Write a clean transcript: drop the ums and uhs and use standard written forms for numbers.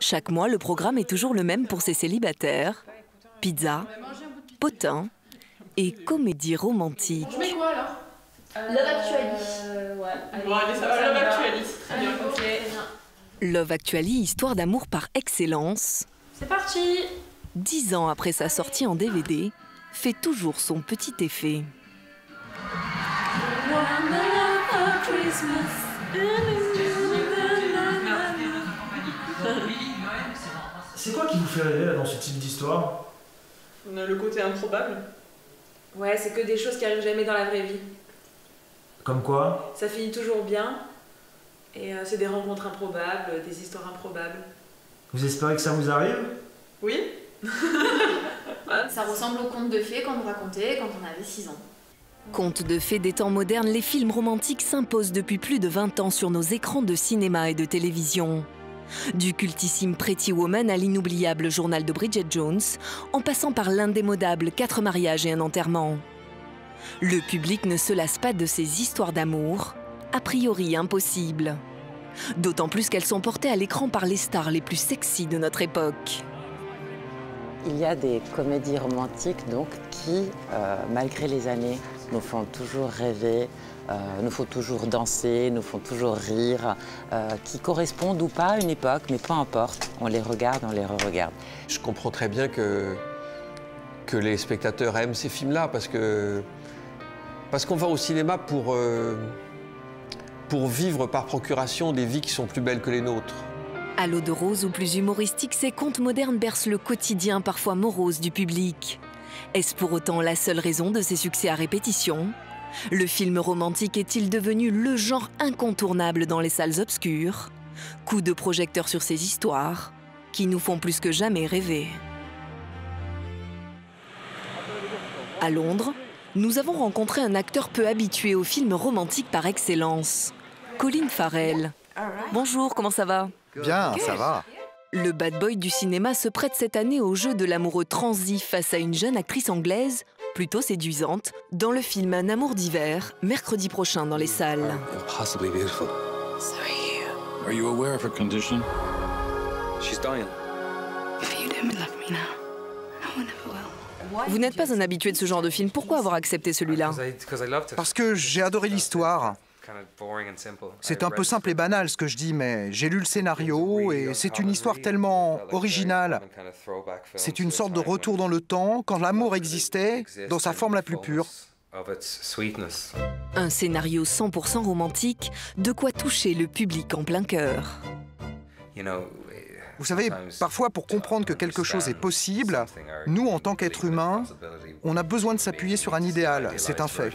Chaque mois, le programme est toujours le même pour ces célibataires. Pizza, potins et comédie romantique. Je mets quoi alors? Love Actually. Ouais. Bon, allez, ça va, Love Actually. Très bien, ok. Love Actually, histoire d'amour par excellence. C'est parti. 10 ans après sa sortie en DVD, fait toujours son petit effet. C'est quoi qui vous fait rêver là, dans ce type d'histoire? On a le côté improbable. Ouais, c'est que des choses qui arrivent jamais dans la vraie vie. Comme quoi? Ça finit toujours bien. Et c'est des rencontres improbables, des histoires improbables. Vous espérez que ça vous arrive? Oui. Ça ressemble aux contes de fées qu'on nous racontait quand on avait 6 ans. Contes de fées des temps modernes, les films romantiques s'imposent depuis plus de 20 ans sur nos écrans de cinéma et de télévision. Du cultissime Pretty Woman à l'inoubliable journal de Bridget Jones, en passant par l'indémodable 4 mariages et un enterrement. Le public ne se lasse pas de ces histoires d'amour, a priori impossibles. D'autant plus qu'elles sont portées à l'écran par les stars les plus sexy de notre époque. Il y a des comédies romantiques donc, qui, malgré les années, nous font toujours rêver, nous font toujours danser, nous font toujours rire, qui correspondent ou pas à une époque, mais peu importe, on les regarde, on les re-regarde. Je comprends très bien que les spectateurs aiment ces films-là, parce qu'on va au cinéma pour vivre par procuration des vies qui sont plus belles que les nôtres. À l'eau de rose ou plus humoristique, ces contes modernes bercent le quotidien parfois morose du public. Est-ce pour autant la seule raison de ces succès à répétition? Le film romantique est-il devenu le genre incontournable dans les salles obscures? Coup de projecteur sur ces histoires qui nous font plus que jamais rêver. À Londres, nous avons rencontré un acteur peu habitué aux films romantiques par excellence, Colin Farrell. Bonjour, comment ça va? Bien, ça va. Le bad boy du cinéma se prête cette année au jeu de l'amoureux transi face à une jeune actrice anglaise, plutôt séduisante, dans le film Un amour d'hiver, mercredi prochain dans les salles. Impossibly beautiful. So are you. Are you aware of her condition? She's dying. If you don't love me now, no one ever will. Vous n'êtes pas un habitué de ce genre de film, pourquoi avoir accepté celui-là? Parce que j'ai adoré l'histoire. C'est un peu simple et banal ce que je dis, mais j'ai lu le scénario et c'est une histoire tellement originale. C'est une sorte de retour dans le temps, quand l'amour existait, dans sa forme la plus pure. Un scénario 100% romantique, de quoi toucher le public en plein cœur. Vous savez, parfois pour comprendre que quelque chose est possible, nous, en tant qu'êtres humains, on a besoin de s'appuyer sur un idéal, c'est un fait.